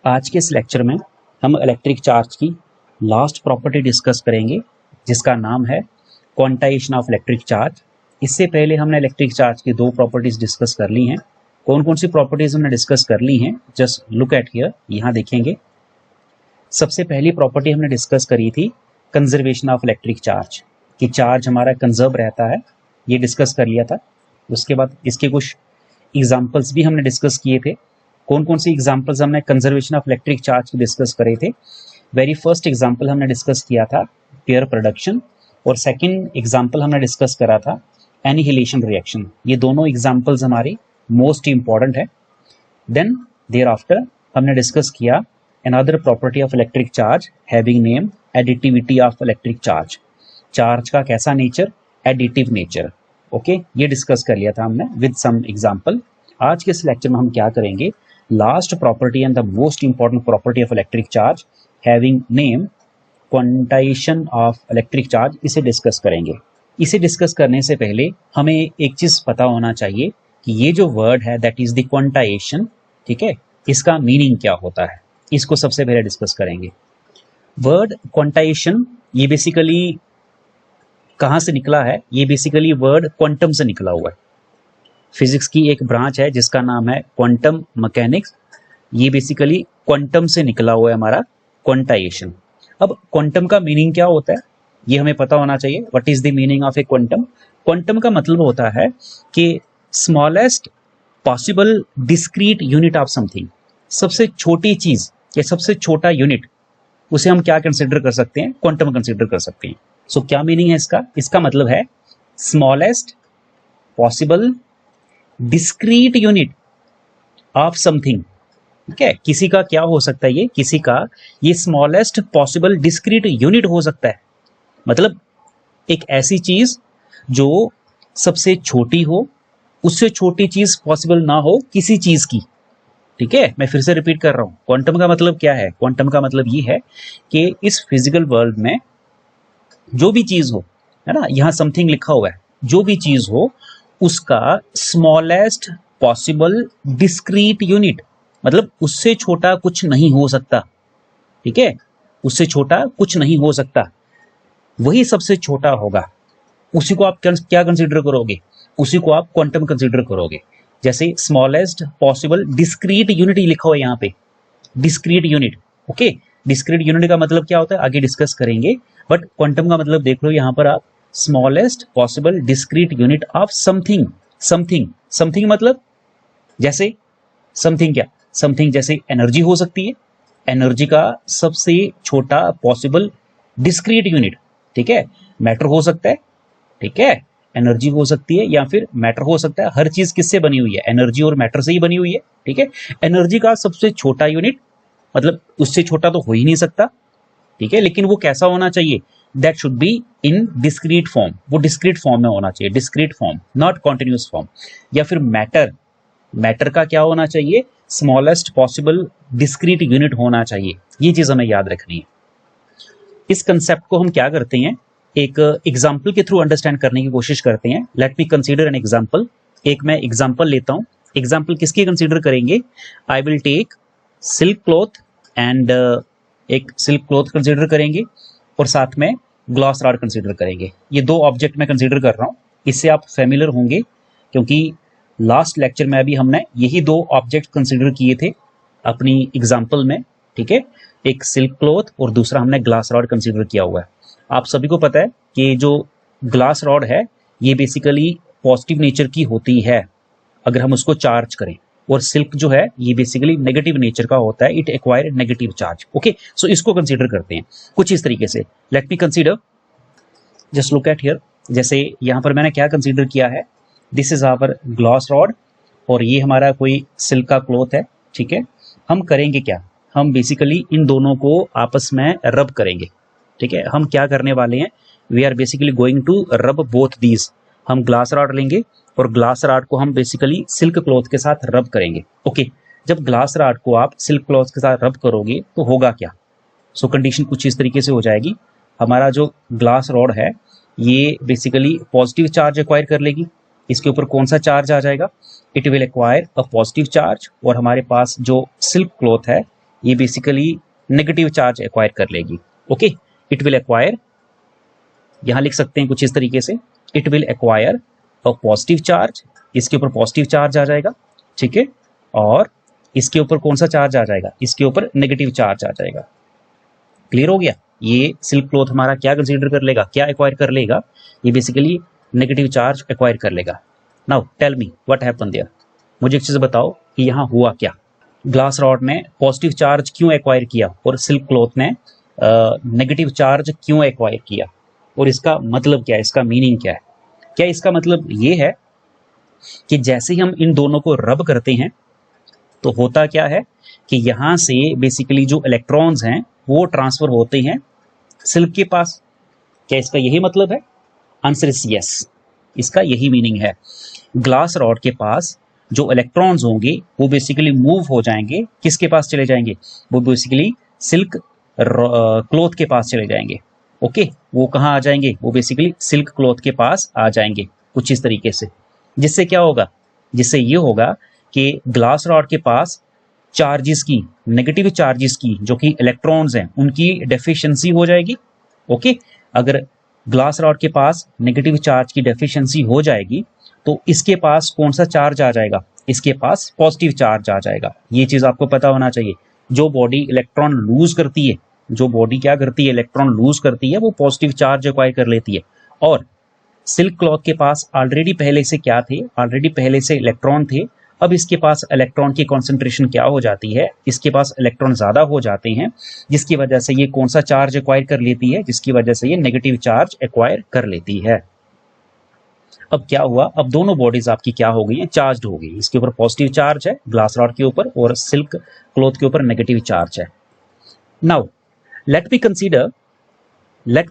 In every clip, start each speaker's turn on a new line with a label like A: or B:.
A: आज के इस लेक्चर में हम इलेक्ट्रिक चार्ज की लास्ट प्रॉपर्टी डिस्कस करेंगे जिसका नाम है क्वांटाइजेशन ऑफ इलेक्ट्रिक चार्ज। इससे पहले हमने इलेक्ट्रिक चार्ज की दो प्रॉपर्टीज डिस्कस कर ली हैं। कौन कौन सी प्रॉपर्टीज हमने डिस्कस कर ली हैं, जस्ट लुक एट हियर, यहाँ देखेंगे। सबसे पहली प्रॉपर्टी हमने डिस्कस करी थी कंजर्वेशन ऑफ इलेक्ट्रिक चार्ज, कि चार्ज हमारा कंजर्व रहता है, ये डिस्कस कर लिया था। उसके बाद इसके कुछ एग्जाम्पल्स भी हमने डिस्कस किए थे। कौन कौन सी एग्जाम्पल्स हमने कंजर्वेशन ऑफ इलेक्ट्रिक चार्ज की डिस्कस करे थे। वेरी फर्स्ट एग्जाम्पल हमने डिस्कस किया था पेयर प्रोडक्शन, और सेकंड एग्जाम्पल हमने डिस्कस करा था एनिहिलेशन रिएक्शन। ये दोनों एग्जाम्पल्स हमारे मोस्ट इंपॉर्टेंट है। देन देयर आफ्टर हमने डिस्कस किया another property of electric charge having name additivity of electric charge। Charge का कैसा नेचर, एडिटिव नेचर। ओके, ये डिस्कस कर लिया था हमने विद सम एग्जांपल। आज के इस लेक्चर में हम क्या करेंगे, last property and the most important property of electric charge having name quantization of electric charge, इसे डिस्कस करेंगे। इसे डिस्कस करने से पहले हमें एक चीज पता होना चाहिए कि ये जो वर्ड है दैट इज द क्वांटाइजेशन, ठीक है, इसका मीनिंग क्या होता है, इसको सबसे पहले डिस्कस करेंगे। वर्ड क्वांटाइजेशन ये बेसिकली कहाँ से निकला है, ये बेसिकली वर्ड क्वांटम से निकला हुआ है। फिजिक्स की एक ब्रांच है जिसका नाम है क्वांटम मैकेनिक्स। ये बेसिकली क्वांटम से निकला हुआ है हमारा क्वांटाइजेशन। अब क्वांटम का मीनिंग क्या होता है ये हमें पता होना चाहिए। What is the meaning of A quantum. Quantum का मतलब होता है कि smallest possible discrete unit of something. सबसे छोटी चीज या सबसे छोटा यूनिट, उसे हम क्या कंसिडर कर सकते हैं, क्वांटम कंसिडर कर सकते हैं। सो क्या मीनिंग है इसका, इसका मतलब है smallest possible discrete unit of something. ठीक है, किसी का क्या हो सकता है, ये किसी का ये स्मॉलेस्ट पॉसिबल डिस्क्रीट यूनिट हो सकता है। मतलब एक ऐसी चीज जो सबसे छोटी हो, उससे छोटी चीज पॉसिबल ना हो किसी चीज की। ठीक है, मैं फिर से रिपीट कर रहा हूं, क्वांटम का मतलब क्या है। क्वांटम का मतलब ये है कि इस फिजिकल वर्ल्ड में जो भी चीज हो, है ना, यहां समथिंग लिखा हुआ है, जो भी चीज हो उसका स्मॉलेस्ट पॉसिबल डिस्क्रीट यूनिट, मतलब उससे छोटा कुछ नहीं हो सकता। ठीक है, उससे छोटा कुछ नहीं हो सकता, वही सबसे छोटा होगा। उसी को आप क्या कंसीडर करोगे, उसी को आप क्वांटम कंसीडर करोगे। जैसे स्मॉलेस्ट पॉसिबल डिस्क्रीट यूनिट लिखा हुआ है यहाँ पे, discrete unit. Okay, discrete unit का मतलब क्या होता है आगे डिस्कस करेंगे, बट क्वांटम का मतलब देख लो यहाँ पर आप, smallest possible discrete unit of something. Something, something मतलब जैसे समथिंग क्या, समथिंग जैसे एनर्जी हो सकती है, एनर्जी का सबसे छोटा पॉसिबल डिस्क्रीट यूनिट। ठीक है, मैटर हो सकता है, ठीक है, एनर्जी हो सकती है या फिर मैटर हो सकता है। हर चीज किससे बनी हुई है, एनर्जी और मैटर से ही बनी हुई है। ठीक है, एनर्जी का सबसे छोटा यूनिट, मतलब उससे छोटा तो हो ही नहीं सकता। ठीक है, लेकिन वो कैसा होना चाहिए, that should be in discrete form, वो डिस्क्रीट फॉर्म में होना चाहिए, discrete form, not continuous form. या फिर मैटर, मैटर का क्या होना चाहिए, स्मॉलेस्ट पॉसिबल डिस्क्रीट यूनिट होना चाहिए। ये चीज हमें याद रखनी है। इस कंसेप्ट को हम क्या करते हैं, एक एग्जाम्पल के थ्रू अंडरस्टैंड करने की कोशिश करते हैं। Let me consider an example. एक मैं एग्जाम्पल लेता हूं। एग्जाम्पल किसकी कंसीडर करेंगे, I will take silk cloth and एक सिल्क क्लॉथ कंसीडर करेंगे और साथ में ग्लास रॉड कंसीडर करेंगे। ये दो ऑब्जेक्ट मैं कंसीडर कर रहा हूं, इससे आप फेमिलियर होंगे क्योंकि लास्ट लेक्चर में अभी हमने यही दो ऑब्जेक्ट कंसीडर किए थे अपनी एग्जाम्पल में। ठीक है, एक सिल्क क्लॉथ और दूसरा हमने ग्लास रॉड कंसीडर किया हुआ है। आप सभी को पता है कि जो ग्लास रॉड है ये बेसिकली पॉजिटिव नेचर की होती है अगर हम उसको चार्ज करें, और सिल्क जो है ये बेसिकली नेगेटिव नेचर का होता है, it acquire negative charge. Okay, so इसको कंसीडर करते हैं कुछ इस तरीके से। Let me consider, just look at here. जैसे यहाँ पर मैंने क्या कंसीडर किया है, this is our glass rod और ये हमारा कोई सिल्क का क्लॉथ है। ठीक है, हम करेंगे क्या, हम बेसिकली इन दोनों को आपस में रब करेंगे। ठीक है, हम क्या करने वाले हैं, we are basically going to rub both these. हम ग्लास रॉड लेंगे और ग्लास रॉड को हम बेसिकली सिल्क क्लॉथ के साथ रब करेंगे। ओके, जब ग्लास रॉड को आप सिल्क क्लॉथ के साथ रब करोगे तो होगा क्या, सो कंडीशन कुछ इस तरीके से हो जाएगी। हमारा जो ग्लास रॉड है ये बेसिकली पॉजिटिव चार्ज एक्वायर कर लेगी। इसके ऊपर कौन सा चार्ज आ जाएगा, it will acquire a positive charge, और हमारे पास जो सिल्क क्लॉथ है ये बेसिकली नेगेटिव चार्ज एक्वायर कर लेगी। ओके, इट विल एक्वायर, यहां लिख सकते हैं कुछ इस तरीके से, it will acquire a positive charge, इसके ऊपर पॉजिटिव चार्ज आ जाएगा, ठीक है, और इसके ऊपर कौन सा चार्ज आ जाएगा, इसके ऊपर नेगेटिव चार्ज आ जाएगा। क्लियर हो गया? ये सिल्क क्लॉथ हमारा क्या कंसीडर कर लेगा, क्या एक्वायर कर लेगा, ये बेसिकली नेगेटिव चार्ज एक्वायर कर लेगा। Now tell me what happen there, मुझे एक चीज बताओ कि यहाँ हुआ क्या। ग्लास रॉड ने पॉजिटिव चार्ज क्यों एक्वायर किया और सिल्क क्लॉथ ने नेगेटिव चार्ज क्यों एक्वायर किया, और इसका मतलब क्या है, इसका मीनिंग क्या है? क्या इसका मतलब ये है कि जैसे ही हम इन दोनों को रब करते हैं तो होता क्या है कि यहां से बेसिकली जो इलेक्ट्रॉन्स हैं वो ट्रांसफर होते हैं सिल्क के पास। क्या इसका यही मतलब है? आंसर इज यस, इसका यही मीनिंग है। ग्लास रॉड के पास जो इलेक्ट्रॉन्स होंगे वो बेसिकली मूव हो जाएंगे, किसके पास चले जाएंगे, वो बेसिकली सिल्क क्लॉथ के पास चले जाएंगे। ओके, वो कहाँ आ जाएंगे, वो बेसिकली सिल्क क्लॉथ के पास आ जाएंगे कुछ इस तरीके से। जिससे क्या होगा, जिससे ये होगा कि ग्लास रॉड के पास चार्जेस की, नेगेटिव चार्जेस की जो कि इलेक्ट्रॉन्स हैं उनकी डेफिशिएंसी हो जाएगी। ओके, अगर ग्लास रॉड के पास नेगेटिव चार्ज की डेफिशिएंसी हो जाएगी तो इसके पास कौन सा चार्ज आ जाएगा, इसके पास पॉजिटिव चार्ज आ जाएगा। ये चीज आपको पता होना चाहिए। जो बॉडी इलेक्ट्रॉन लूज करती है, जो बॉडी क्या करती है, इलेक्ट्रॉन लूज करती है, वो पॉजिटिव चार्ज एक्वायर कर लेती है। और सिल्क क्लॉथ के पास ऑलरेडी पहले से क्या थे, ऑलरेडी पहले से इलेक्ट्रॉन थे। अब इसके पास इलेक्ट्रॉन की कॉन्सेंट्रेशन क्या हो जाती है, इसके पास इलेक्ट्रॉन ज्यादा हो जाते हैं, जिसकी वजह से ये कौन सा चार्ज एक्वायर कर लेती है, जिसकी वजह से ये नेगेटिव चार्ज एक्वायर कर लेती है। अब क्या हुआ, अब दोनों बॉडीज आपकी क्या हो गई है, चार्ज हो गई। इसके ऊपर पॉजिटिव चार्ज है ग्लास रॉड के ऊपर, और सिल्क क्लॉथ के ऊपर नेगेटिव चार्ज है। नाउ लेट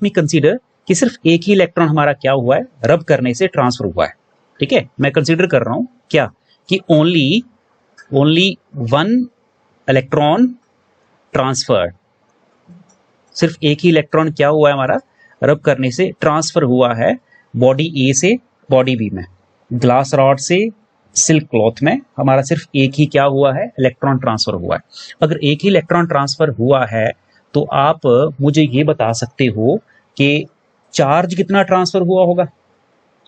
A: मी कंसीडर कि सिर्फ एक ही इलेक्ट्रॉन हमारा क्या हुआ है, रब करने से ट्रांसफर हुआ है। ठीक है, मैं कंसीडर कर रहा हूं क्या कि ओनली वन इलेक्ट्रॉन ट्रांसफर्ड, सिर्फ एक ही इलेक्ट्रॉन क्या हुआ है हमारा, रब करने से ट्रांसफर हुआ है बॉडी ए से बॉडी बी में। ग्लास रॉड से सिल्क क्लॉथ में हमारा सिर्फ एक ही क्या हुआ है, इलेक्ट्रॉन ट्रांसफर हुआ है। अगर एक ही इलेक्ट्रॉन ट्रांसफर हुआ है तो आप मुझे ये बता सकते हो कि चार्ज कितना ट्रांसफर हुआ होगा,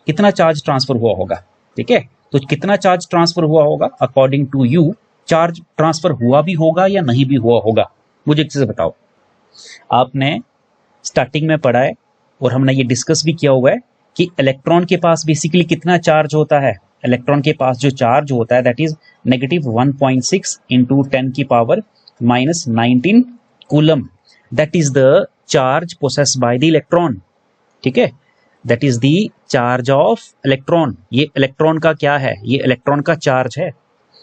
A: कितना चार्ज ट्रांसफर हुआ होगा। ठीक है, तो कितना चार्ज ट्रांसफर हुआ होगा according to you, charge transfer हुआ भी होगा या नहीं भी हुआ होगा, मुझे एक चीज बताओ। आपने स्टार्टिंग में पढ़ा है और हमने ये डिस्कस भी किया हुआ है कि इलेक्ट्रॉन के पास बेसिकली कितना चार्ज होता है। इलेक्ट्रॉन के पास जो चार्ज होता है दैट इज -1.6 इंटू 10 की power -19 coulomb, that is the charge possessed by the electron. ठीक है, that is the charge of electron. ये इलेक्ट्रॉन का क्या है, ये इलेक्ट्रॉन का चार्ज है।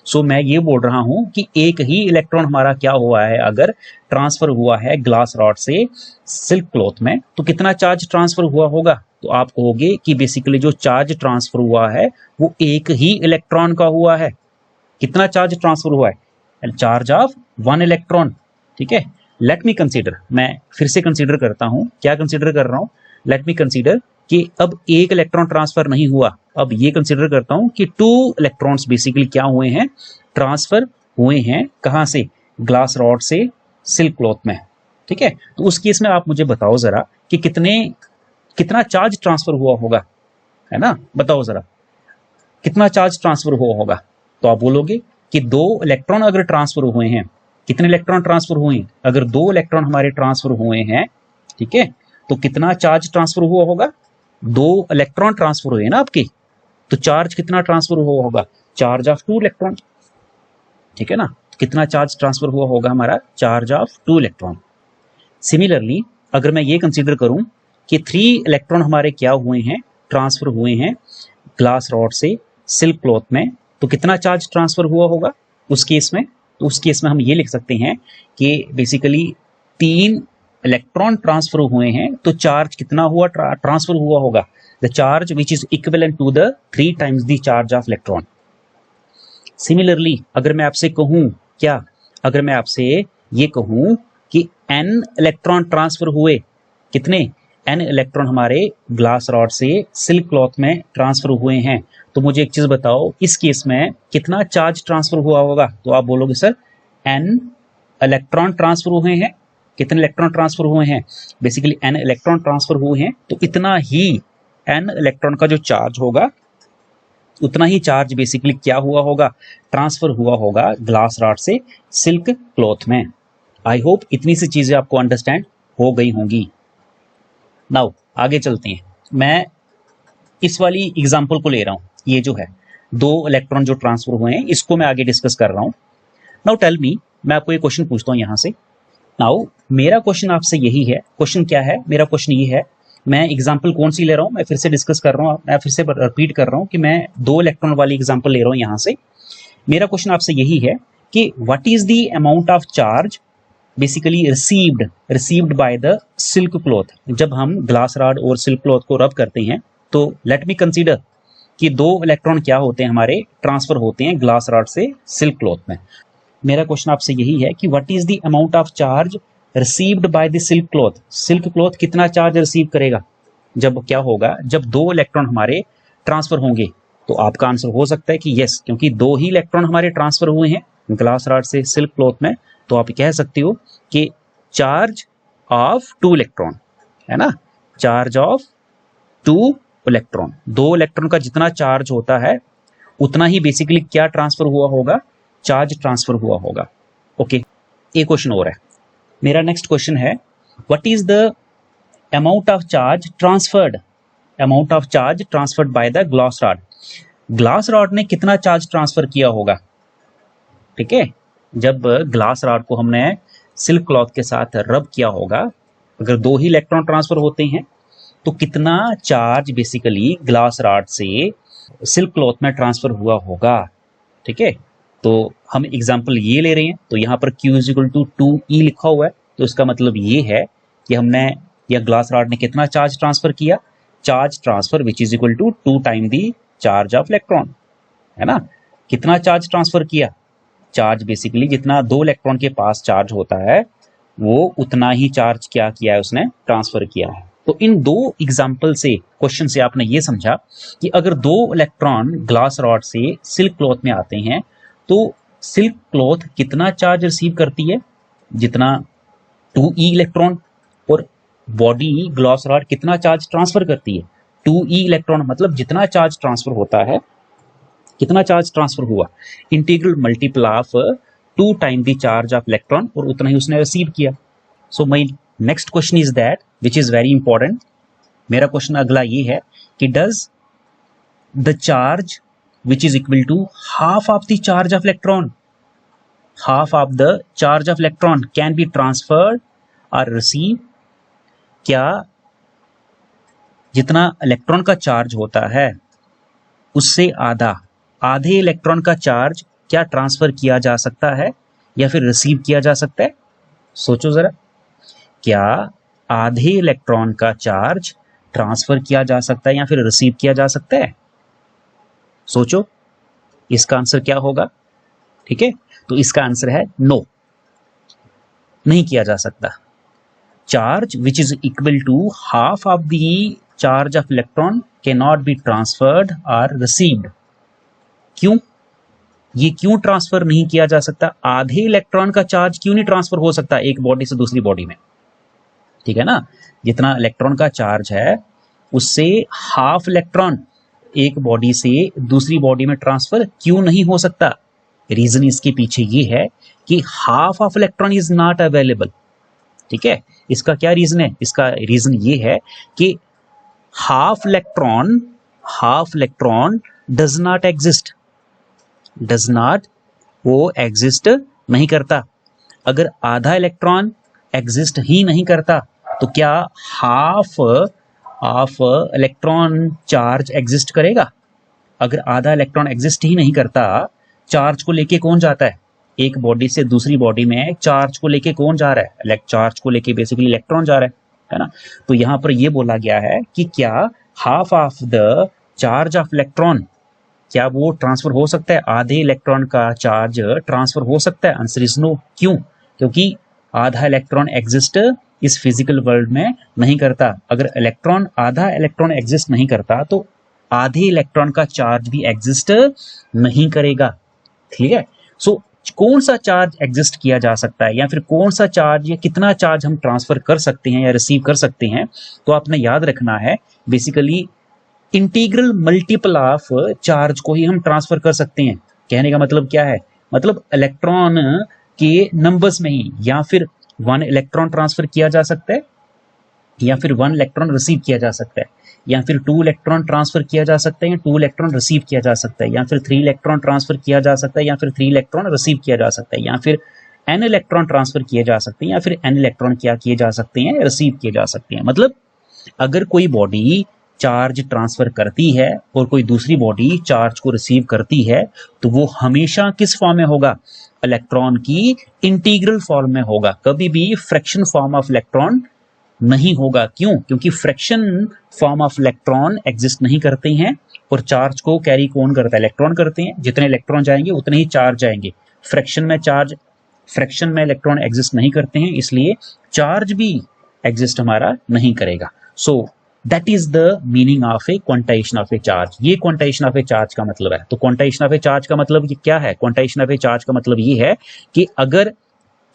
A: सो मैं ये बोल रहा हूं कि एक ही इलेक्ट्रॉन हमारा क्या हुआ है, अगर ट्रांसफर हुआ है ग्लास रॉड से सिल्क क्लॉथ में, तो कितना चार्ज ट्रांसफर हुआ होगा। तो आप कहोगे कि बेसिकली जो चार्ज ट्रांसफर हुआ है वो एक ही इलेक्ट्रॉन का हुआ है। कितना चार्ज ट्रांसफर हुआ है, चार्ज ऑफ वन इलेक्ट्रॉन। ठीक है, लेट मी कंसीडर, मैं फिर से कंसीडर करता हूं, क्या कंसीडर कर रहा हूं, लेट मी कंसीडर कि अब एक इलेक्ट्रॉन ट्रांसफर नहीं हुआ, अब ये कंसीडर करता हूं कि 2 इलेक्ट्रॉन्स बेसिकली क्या हुए हैं, ट्रांसफर हुए हैं। कहां से, ग्लास रॉड से सिल्क क्लॉथ में। ठीक है, तो उस केस में आप मुझे बताओ जरा कि कितना चार्ज ट्रांसफर हुआ होगा, है ना, बताओ जरा कितना चार्ज ट्रांसफर हुआ होगा। तो आप बोलोगे कि 2 इलेक्ट्रॉन अगर ट्रांसफर हुए हैं, कितने इलेक्ट्रॉन ट्रांसफर हुए हैं, अगर 2 इलेक्ट्रॉन हमारे ट्रांसफर हुए हैं, ठीक है, तो कितना चार्ज ट्रांसफर हुआ होगा, 2 इलेक्ट्रॉन ट्रांसफर हुए ना आपके, तो चार्ज कितना ट्रांसफर हुआ होगा, चार्ज ऑफ 2 इलेक्ट्रॉन। ठीक है ना, कितना चार्ज ट्रांसफर हुआ होगा हमारा, चार्ज ऑफ 2 इलेक्ट्रॉन। सिमिलरली अगर मैं ये कंसीडर करूं कि 3 इलेक्ट्रॉन हमारे क्या हुए हैं, ट्रांसफर हुए हैं ग्लास रॉड से सिल्क क्लॉथ में, तो कितना चार्ज ट्रांसफर हुआ होगा उस केस में। तो उस केस में हम ये लिख सकते हैं कि बेसिकली 3 इलेक्ट्रॉन ट्रांसफर हुए हैं, तो चार्ज कितना हुआ, ट्रांसफर हुआ होगा, the charge which is equivalent to the 3 times the charge of electron. Similarly अगर मैं आपसे कहूं क्या, अगर मैं आपसे ये कहूं कि n इलेक्ट्रॉन ट्रांसफर हुए, कितने n इलेक्ट्रॉन हमारे ग्लास रॉड से सिल्क क्लॉथ में ट्रांसफर हुए हैं, तो मुझे एक चीज बताओ इस केस में कितना चार्ज ट्रांसफर हुआ होगा। तो आप बोलोगे सर n इलेक्ट्रॉन ट्रांसफर हुए हैं, कितने इलेक्ट्रॉन ट्रांसफर हुए हैं, बेसिकली n इलेक्ट्रॉन ट्रांसफर हुए हैं, तो इतना ही n इलेक्ट्रॉन का जो चार्ज होगा उतना ही चार्ज बेसिकली क्या हुआ होगा, ट्रांसफर हुआ होगा ग्लास रॉड से सिल्क क्लॉथ में। आई होप इतनी सी चीजें आपको अंडरस्टैंड हो गई होंगी। नाउ आगे चलते हैं, मैं इस वाली एग्जांपल को ले रहा हूं, ये जो है 2 इलेक्ट्रॉन जो ट्रांसफर हुए हैं इसको मैं आगे डिस्कस कर रहा हूं। नाउ टेल मी, मैं आपको ये क्वेश्चन पूछता हूं यहां से। नाउ मेरा क्वेश्चन आपसे यही है, क्वेश्चन क्या है, मेरा क्वेश्चन ये है, मैं एग्जांपल कौन सी ले रहा हूं, मैं फिर से डिस्कस कर रहा हूं, मैं फिर से रिपीट कर रहा हूं कि मैं 2 इलेक्ट्रॉन वाली एग्जांपल ले रहा हूं यहां से। मेरा क्वेश्चन आपसे यही है कि what is the amount of charge basically received by the silk cloth. जब हम ग्लास रॉड और सिल्क क्लॉथ को रब करते हैं तो लेट मी कंसीडर कि 2 इलेक्ट्रॉन क्या होते हैं हमारे, ट्रांसफर होते हैं ग्लास रॉड से सिल्क क्लॉथ में। मेरा क्वेश्चन आपसे यही है कि what is the amount of charge received by the silk cloth. Silk cloth कितना चार्ज रिसीव करेगा जब क्या होगा, जब 2 इलेक्ट्रॉन हमारे ट्रांसफर होंगे। तो आपका आंसर हो सकता है कि यस, क्योंकि 2 ही इलेक्ट्रॉन हमारे ट्रांसफर हुए हैं ग्लास रॉड से सिल्क क्लॉथ में, तो आप कह सकते हो कि चार्ज ऑफ 2 इलेक्ट्रॉन, है ना, चार्ज ऑफ 2 इलेक्ट्रॉन, 2 इलेक्ट्रॉन का जितना चार्ज होता है उतना ही बेसिकली क्या ट्रांसफर हुआ होगा, चार्ज ट्रांसफर हुआ होगा। ओके, एक क्वेश्चन और है मेरा, नेक्स्ट क्वेश्चन है what is the amount of charge transferred, amount of charge transferred by the glass rod. Glass rod ने कितना चार्ज ट्रांसफर किया होगा, ठीक है, जब ग्लास रॉड को हमने सिल्क क्लॉथ के साथ रब किया होगा, अगर 2 ही इलेक्ट्रॉन ट्रांसफर होते हैं तो कितना चार्ज बेसिकली ग्लास रॉड से सिल्क क्लॉथ में ट्रांसफर हुआ होगा। ठीक है, तो हम एग्जांपल ये ले रहे हैं, तो यहाँ पर Q is equal to 2E लिखा हुआ है, तो इसका मतलब ये है कि हमने या ग्लास रॉड ने कितना चार्ज ट्रांसफर किया, charge transfer which is equal to 2 time the charge of electron, है ना। कितना चार्ज ट्रांसफर किया, चार्ज बेसिकली जितना 2 इलेक्ट्रॉन के पास चार्ज होता है वो उतना ही चार्ज क्या किया है, उसने ट्रांसफर किया है। तो इन 2 एग्जाम्पल से, क्वेश्चन से आपने ये समझा कि अगर 2 इलेक्ट्रॉन ग्लास रॉड से सिल्क क्लॉथ में आते हैं तो सिल्क क्लॉथ कितना चार्ज रिसीव करती है, जितना 2E इलेक्ट्रॉन, और बॉडी ग्लास रॉड कितना चार्ज ट्रांसफर करती है, 2E इलेक्ट्रॉन, मतलब जितना चार्ज ट्रांसफर होता है, कितना चार्ज ट्रांसफर हुआ, integral multiple of 2 time the charge of electron, और उतना ही उसने रिसीव किया। So my next question is that which is very important. मेरा क्वेश्चन अगला ये है कि does the charge which is equal to half of the charge of electron, half of the charge of electron can be transferred और receive, क्या जितना electron का charge होता है उससे आधे इलेक्ट्रॉन का चार्ज क्या ट्रांसफर किया जा सकता है या फिर रिसीव किया जा सकता है। सोचो जरा, क्या आधे इलेक्ट्रॉन का चार्ज ट्रांसफर किया जा सकता है या फिर रिसीव किया जा सकता है, सोचो इसका आंसर क्या होगा। ठीक है, तो इसका आंसर है नो, नहीं किया जा सकता। Charge which is equal to half of the charge of electron can not be transferred और रिसीव्ड। क्यों, ये क्यों ट्रांसफर नहीं किया जा सकता, आधे इलेक्ट्रॉन का चार्ज क्यों नहीं ट्रांसफर हो सकता एक बॉडी से दूसरी बॉडी में, ठीक है ना। जितना इलेक्ट्रॉन का चार्ज है उससे हाफ इलेक्ट्रॉन एक बॉडी से दूसरी बॉडी में ट्रांसफर क्यों नहीं हो सकता। रीजन इसके पीछे ये है कि half of electron is not available. ठीक है, इसका क्या रीजन है, इसका रीजन ये है कि half electron does not exist, वो एग्जिस्ट नहीं करता। अगर आधा इलेक्ट्रॉन एग्जिस्ट ही नहीं करता तो क्या half of electron charge exist करेगा। अगर आधा इलेक्ट्रॉन एग्जिस्ट ही नहीं करता, चार्ज को लेके कौन जाता है, एक बॉडी से दूसरी बॉडी में चार्ज को लेके कौन जा रहा है, चार्ज को लेके बेसिकली इलेक्ट्रॉन जा रहा है ना। तो यहां पर यह बोला गया है कि क्या half of the charge of electron, क्या वो ट्रांसफर हो सकता है, आधे इलेक्ट्रॉन का चार्ज ट्रांसफर हो सकता है। Answer is no. क्यों, क्योंकि आधा इलेक्ट्रॉन एग्जिस्ट इस फिजिकल वर्ल्ड में नहीं करता। अगर आधा इलेक्ट्रॉन एग्जिस्ट नहीं करता तो आधे इलेक्ट्रॉन का चार्ज भी एग्जिस्ट नहीं करेगा। ठीक है, सो कौन सा चार्ज एग्जिस्ट किया जा सकता है या फिर कौन सा चार्ज या कितना चार्ज हम ट्रांसफर कर सकते हैं या रिसीव कर सकते हैं, तो आपने याद रखना है basically integral multiple of charge को ही हम ट्रांसफर कर सकते हैं। कहने का मतलब क्या है, मतलब इलेक्ट्रॉन के नंबर्स में ही या फिर 1 इलेक्ट्रॉन ट्रांसफर किया जा सकता है या फिर 1 इलेक्ट्रॉन रिसीव किया जा सकता है या फिर 2 इलेक्ट्रॉन ट्रांसफर किया जा सकता है या 2 इलेक्ट्रॉन रिसीव किया जा सकता है या फिर 3 इलेक्ट्रॉन ट्रांसफर किया जा सकता है या फिर 3 इलेक्ट्रॉन रिसीव किया जा सकता है या फिर n इलेक्ट्रॉन ट्रांसफर किए जा सकते हैं या फिर n इलेक्ट्रॉन क्या किए जा सकते हैं, रिसीव किए जा सकते हैं। मतलब अगर कोई बॉडी चार्ज ट्रांसफर करती है और कोई दूसरी बॉडी चार्ज को रिसीव करती है तो वो हमेशा किस फॉर्म में होगा, इलेक्ट्रॉन की इंटीग्रल फॉर्म में होगा, कभी भी फ्रैक्शन फॉर्म ऑफ इलेक्ट्रॉन नहीं होगा। क्यों? क्योंकि fraction form of electron exist नहीं करते हैं और चार्ज को कैरी कौन करता है, इलेक्ट्रॉन करते हैं। जितने इलेक्ट्रॉन जाएंगे उतने ही चार्ज जाएंगे। फ्रैक्शन में इलेक्ट्रॉन एग्जिस्ट नहीं करते हैं, इसलिए चार्ज भी एग्जिस्ट हमारा नहीं करेगा। So that is the meaning of A quantization of a charge. ये क्वांटाइजेशन ऑफ ए चार्ज का मतलब है। तो क्वांटाइजेशन ऑफ ए चार्ज का मतलब ये क्या है, क्वांटाइजेशन ऑफ ए चार्ज का मतलब ये है कि अगर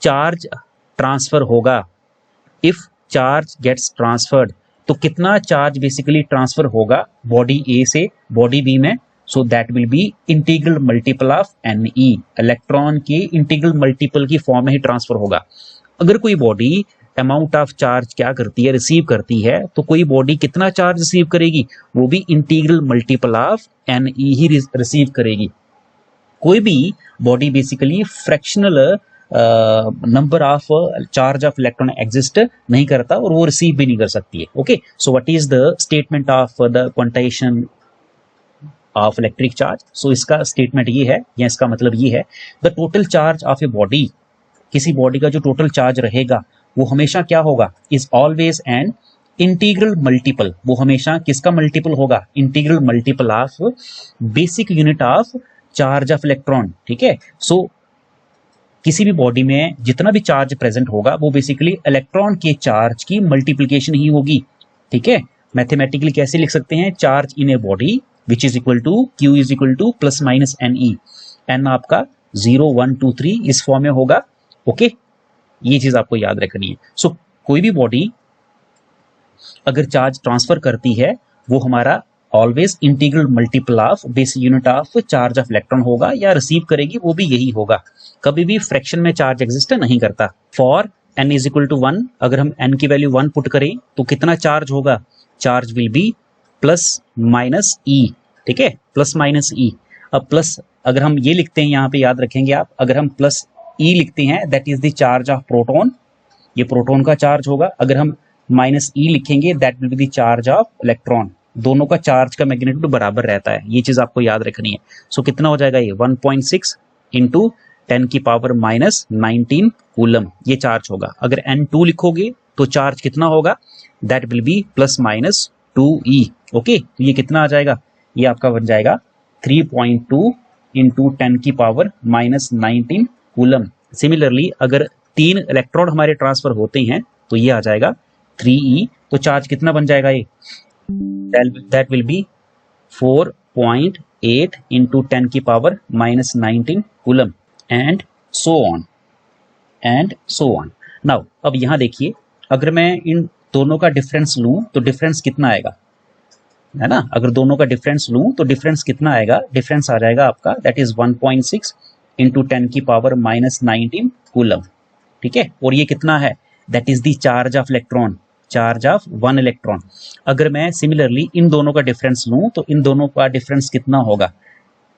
A: चार्ज ट्रांसफर होगा, इफ चार्ज गेट्स ट्रांसफर्ड, तो कितना चार्ज बेसिकली ट्रांसफर होगा बॉडी ए से बॉडी बी में, so that will be integral multiple of n e. Electron के इंटीग्रल मल्टीपल की फॉर्म में ही ट्रांसफर होगा। अगर कोई बॉडी अमाउंट ऑफ चार्ज क्या करती है, रिसीव करती है, तो कोई बॉडी कितना चार्ज रिसीव करेगी, वो भी integral multiple of n e ही रिसीव करेगी। कोई भी body basically fractional number of charge of electron exist नहीं करता और वो रिसीव भी नहीं कर सकती है। Okay, so what is the statement of the quantization of electric charge. So इसका स्टेटमेंट ये है या इसका मतलब ये है, the total charge of a body, किसी बॉडी का जो टोटल चार्ज रहेगा वो हमेशा क्या होगा, is always an integral multiple. वो हमेशा किसका मल्टीपल होगा, integral multiple of basic unit of charge of electron. ठीक है, सो किसी भी बॉडी में जितना भी चार्ज प्रेजेंट होगा वो बेसिकली इलेक्ट्रॉन के चार्ज की मल्टीप्लिकेशन ही होगी। ठीक है, मैथमेटिकली कैसे लिख सकते हैं, charge in a body which is equal to q is equal to plus minus n e. N आपका 0 1 2 3 इस फॉर्म में होगा। ओके, ये चीज आपको याद रखनी है। सो कोई भी बॉडी अगर चार्ज ट्रांसफर करती है वो हमारा always integral multiple of basic unit of charge of electron होगा, या रिसीव करेगी वो भी यही होगा। कभी भी फ्रैक्शन में चार्ज एग्जिस्ट नहीं करता। For n is equal to 1, अगर हम n की वैल्यू 1 पुट करें तो कितना चार्ज होगा, charge will be plus minus e. ठीक है, प्लस माइनस ई। अब प्लस अगर हम ये लिखते हैं, यहाँ पे याद रखेंगे आप, अगर हम प्लस ई लिखते हैं that is the charge of proton, ये प्रोटॉन का चार्ज होगा। अगर हम माइनस ई लिखेंगे that will be the charge of electron. दोनों का चार्ज का मैग्नीट्यूड बराबर रहता है, ये चीज आपको याद रखनी है। सो कितना हो जाएगा ये 1.6 इंटू 10 की पावर माइनस 19 कूलम, ये चार्ज होगा। अगर N2 लिखोगे तो चार्ज कितना होगा, that will be plus minus 2E। Okay, तो ये कितना आ जाएगा, ये आपका बन जाएगा 3.2 इंटू 10 की पावर माइनस 19 कूलम। सिमिलरली अगर 3 इलेक्ट्रॉन हमारे ट्रांसफर होते हैं तो ये आ जाएगा 3E। तो चार्ज कितना बन जाएगा ये, that will be 4.8 into 10 की power minus 19 coulomb and so on। Now अब यहाँ देखिए, अगर मैं इन दोनों का डिफरेंस लूं तो डिफरेंस कितना आएगा, है ना। अगर दोनों का डिफरेंस लूं तो डिफरेंस कितना आएगा, डिफरेंस आ जाएगा आपका दैट इज 1.6 इंटू 10 की पावर माइनस 19 कूलम। ठीक है, और ये कितना है, that is the charge of electron, charge of 1 electron. अगर मैं सिमिलरली इन दोनों का डिफरेंस लूं तो इन दोनों का डिफरेंस कितना होगा,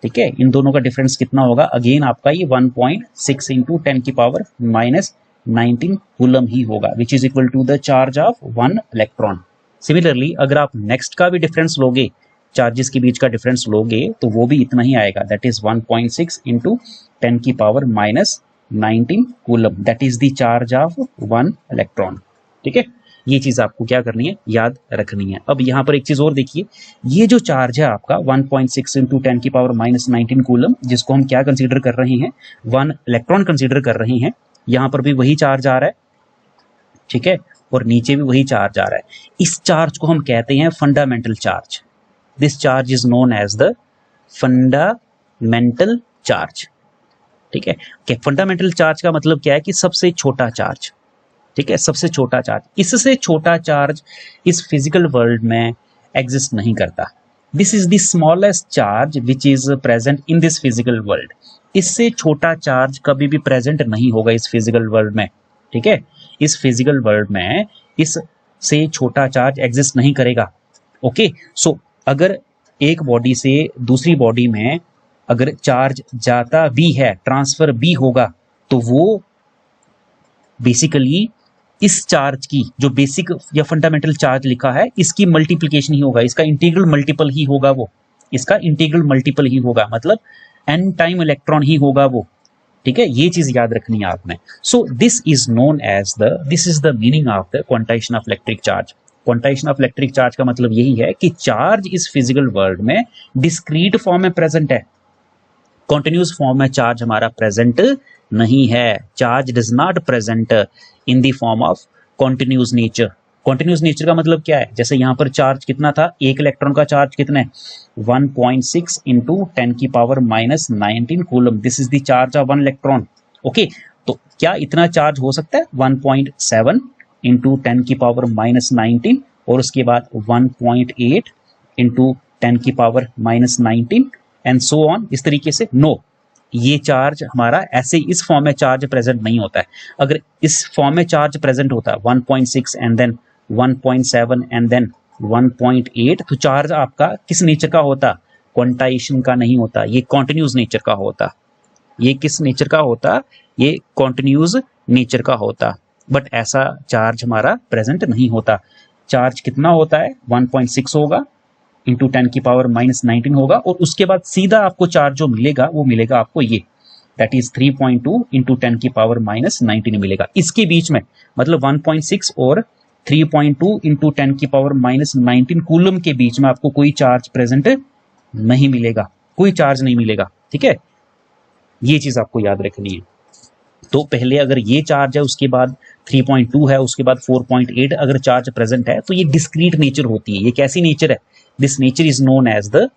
A: ठीक है, इन दोनों का डिफरेंस कितना होगा, अगेन आपका ये 1.6 इंटू 10 की पावर माइनस 19 कूलम ही होगा, which is equal to the charge of 1 electron. Similarly अगर आप नेक्स्ट का भी डिफरेंस लोगे, चार्जेस के बीच का डिफरेंस लोगे, तो वो भी इतना ही आएगा, दैट इज 1.6 इंटू 10 की power minus 19 coulomb, that is the charge of 1 electron. ठीक है, ये चीज आपको क्या करनी है, याद रखनी है। अब यहाँ पर एक चीज और देखिए, ये जो चार्ज है आपका 1.6 इंटू 10 की पावर माइनस 19 कूलम, जिसको हम क्या कंसीडर कर रहे हैं, 1 इलेक्ट्रॉन कंसीडर कर रहे हैं, यहाँ पर भी वही चार्ज आ रहा है। ठीक है, और नीचे भी वही चार्ज आ रहा है। इस चार्ज को हम कहते हैं fundamental charge. This charge is known as the fundamental charge. ठीक है। फंडामेंटल चार्ज का मतलब क्या है कि सबसे छोटा चार्ज, ठीक है, सबसे छोटा चार्ज। इससे छोटा चार्ज इस फिजिकल वर्ल्ड में एग्जिस्ट नहीं करता। This is the smallest charge which is present in this physical world. इससे छोटा चार्ज कभी भी प्रेजेंट नहीं होगा इस फिजिकल वर्ल्ड में, ठीक है। इस फिजिकल वर्ल्ड में इससे छोटा चार्ज एग्जिस्ट नहीं करेगा। ओके, सो अगर एक बॉडी से दूसरी बॉडी में अगर चार्ज जाता भी है, ट्रांसफर भी होगा, तो वो बेसिकली इस चार्ज की जो बेसिक या फंडामेंटल चार्ज लिखा है इसकी मल्टीप्लिकेशन ही होगा, इसका इंटीग्रल मल्टीपल ही होगा वो, इसका इंटीग्रल मल्टीपल ही होगा, मतलब n टाइम इलेक्ट्रॉन ही होगा वो, ठीक है। ये चीज याद रखनी है आपने। So this is known as this is the meaning of the quantization of electric charge. Quantization of electric charge का मतलब यही है कि चार्ज इस फिजिकल वर्ल्ड में डिस्क्रीट फॉर्म में प्रेजेंट है, कॉन्टिन्यूस फॉर्म में चार्ज हमारा प्रेजेंट नहीं है। Charge does not present in the form of continuous nature. Continuous nature का मतलब क्या है, जैसे यहां पर चार्ज कितना था, एक इलेक्ट्रॉन का चार्ज कितना है, 1.6 इंटू 10 की power minus 19 coulomb. This is the charge of one electron. Okay, तो क्या इतना चार्ज हो सकता है 1.7 इंटू 10 की पावर माइनस 19 और उसके बाद 1.8 इंटू 10 की power minus 19 and so on, इस तरीके से? नो, ये चार्ज हमारा ऐसे इस फॉर्म में चार्ज प्रेजेंट नहीं होता है। अगर इस फॉर्म में चार्ज प्रेजेंट होता है 1.6 एंड देन 1.7 एंड देन 1.8, तो चार्ज आपका किस नेचर का होता, क्वांटाइजेशन का नहीं होता, ये कॉन्टिन्यूस नेचर का होता। ये किस नेचर का होता, ये कॉन्टिन्यूस नेचर का होता। बट ऐसा चार्ज हमारा प्रेजेंट नहीं होता। चार्ज कितना होता है, 1.6 होगा इंटू 10 की पावर माइनस 19 होगा और उसके बाद सीधा आपको चार्ज जो मिलेगा वो मिलेगा आपको ये, दैट इज 3.2 इंटू 10 की पावर माइनस 19 मिलेगा। इसके बीच में मतलब 1.6 और 3.2 इंटू 10 की पावर माइनस 19 कूलम के बीच में आपको कोई चार्ज प्रेजेंट नहीं मिलेगा, कोई चार्ज नहीं मिलेगा, ठीक है। ये चीज आपको याद रखनी है। तो पहले अगर ये चार्ज है, उसके बाद 3.2 है, उसके बाद 4.8 अगर चार्ज प्रेजेंट है, तो ये डिस्क्रीट नेचर होती है। ये कैसी नेचर है, this nature is known as the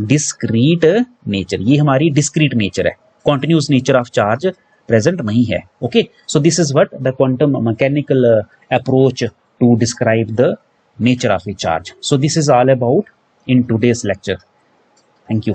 A: discrete nature. ये हमारी डिस्क्रीट नेचर है, continuous nature of charge present नहीं है। Okay, so this is what the quantum mechanical approach to describe the nature of a charge. So this is all about in today's lecture. Thank you.